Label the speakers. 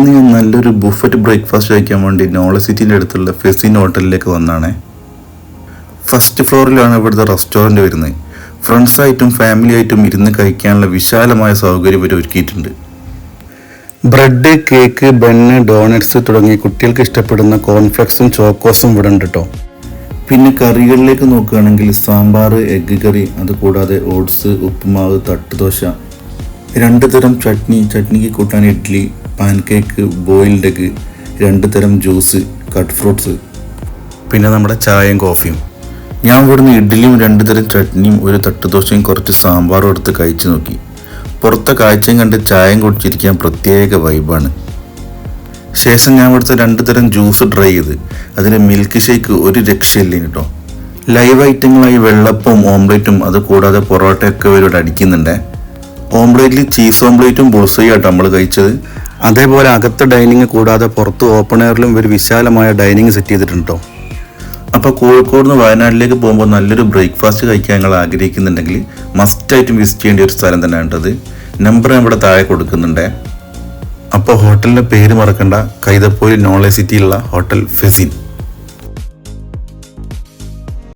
Speaker 1: ഇന്ന് ഞാൻ നല്ലൊരു ബുഫറ്റ് ബ്രേക്ക്ഫാസ്റ്റ് കഴിക്കാൻ വേണ്ടി നോളജ് സിറ്റിൻ്റെ അടുത്തുള്ള ഫെസിൻ ഹോട്ടലിലേക്ക് വന്നതാണേ. ഫസ്റ്റ് ഫ്ലോറിലാണ് ഇവിടുത്തെ റെസ്റ്റോറൻറ്റ് വരുന്നത്. ഫ്രണ്ട്സായിട്ടും ഫാമിലി ആയിട്ടും ഇരുന്ന് കഴിക്കാനുള്ള വിശാലമായ സൗകര്യം ഇവർ ഒരുക്കിയിട്ടുണ്ട്. ബ്രെഡ്, കേക്ക്, ബണ്ണ്, ഡോണറ്റ്സ് തുടങ്ങി കുട്ടികൾക്ക് ഇഷ്ടപ്പെടുന്ന കോൺഫ്ലെക്സും ചോക്കോസും ഇവിടെ ഉണ്ട് കേട്ടോ. പിന്നെ കറികളിലേക്ക് നോക്കുകയാണെങ്കിൽ സാമ്പാർ, എഗ്ഗ് കറി, അതുകൂടാതെ ഓട്സ്, ഉപ്പുമാവ്, തട്ടുദോശ, 2 തരം ചട്നിക്ക് കൂട്ടാൻ ഇഡ്ഡലി, പാൻകേക്ക്, ബോയിൽഡ് എഗ്ഗ്, 2 തരം ജ്യൂസ്, കട്ട് ഫ്രൂട്ട്സ്, പിന്നെ നമ്മുടെ ചായയും കോഫിയും. ഞാൻ ഇവിടുന്ന് ഇഡ്ഡലിയും 2 തരം ചട്നിയും ഒരു തട്ടുദോശയും കുറച്ച് സാമ്പാറും എടുത്ത് കഴിച്ചു നോക്കി. പുറത്തെ കാഴ്ചയും കണ്ട് ചായയും കുടിച്ചിരിക്കാൻ പ്രത്യേക വൈബാണ്. ശേഷം ഞാൻ ഇവിടുത്തെ 2 തരം ജ്യൂസ് ട്രൈ ചെയ്ത്. അതിൽ മിൽക്ക് ഷേക്ക് ഒരു രക്ഷയില്ല കേട്ടോ. ലൈവ് ഐറ്റങ്ങളായി വെള്ളപ്പവും ഓംലേറ്റും അതുകൂടാതെ പൊറോട്ടയൊക്കെ ഇവരോട് അടിക്കുന്നുണ്ട്. ഓംലേറ്റിൽ ചീസ് ഓംലേറ്റും ബുൾസയും ആട്ടോ നമ്മൾ കഴിച്ചത്. അതേപോലെ അകത്ത് ഡൈനിങ് കൂടാതെ പുറത്ത് ഓപ്പൺ എയറിലും ഒരു വിശാലമായ ഡൈനിങ് സെറ്റ് ചെയ്തിട്ടുണ്ടോ. അപ്പോൾ കോഴിക്കോട് നിന്ന് വയനാട്ടിലേക്ക് പോകുമ്പോൾ നല്ലൊരു ബ്രേക്ക്ഫാസ്റ്റ് കഴിക്കാൻ നിങ്ങൾ ആഗ്രഹിക്കുന്നുണ്ടെങ്കിൽ മസ്റ്റായിട്ടും വിസിറ്റ് ചെയ്യേണ്ട ഒരു സ്ഥലം തന്നെയാണ് കേട്ടത്. നമ്പർ ഇവിടെ താഴെ കൊടുക്കുന്നുണ്ട്. അപ്പോൾ ഹോട്ടലിൻ്റെ പേര് മറക്കണ്ട, കൈതപ്പൊയിൽ നോളജ് സിറ്റിയിലുള്ള ഹോട്ടൽ ഫെസിൻ.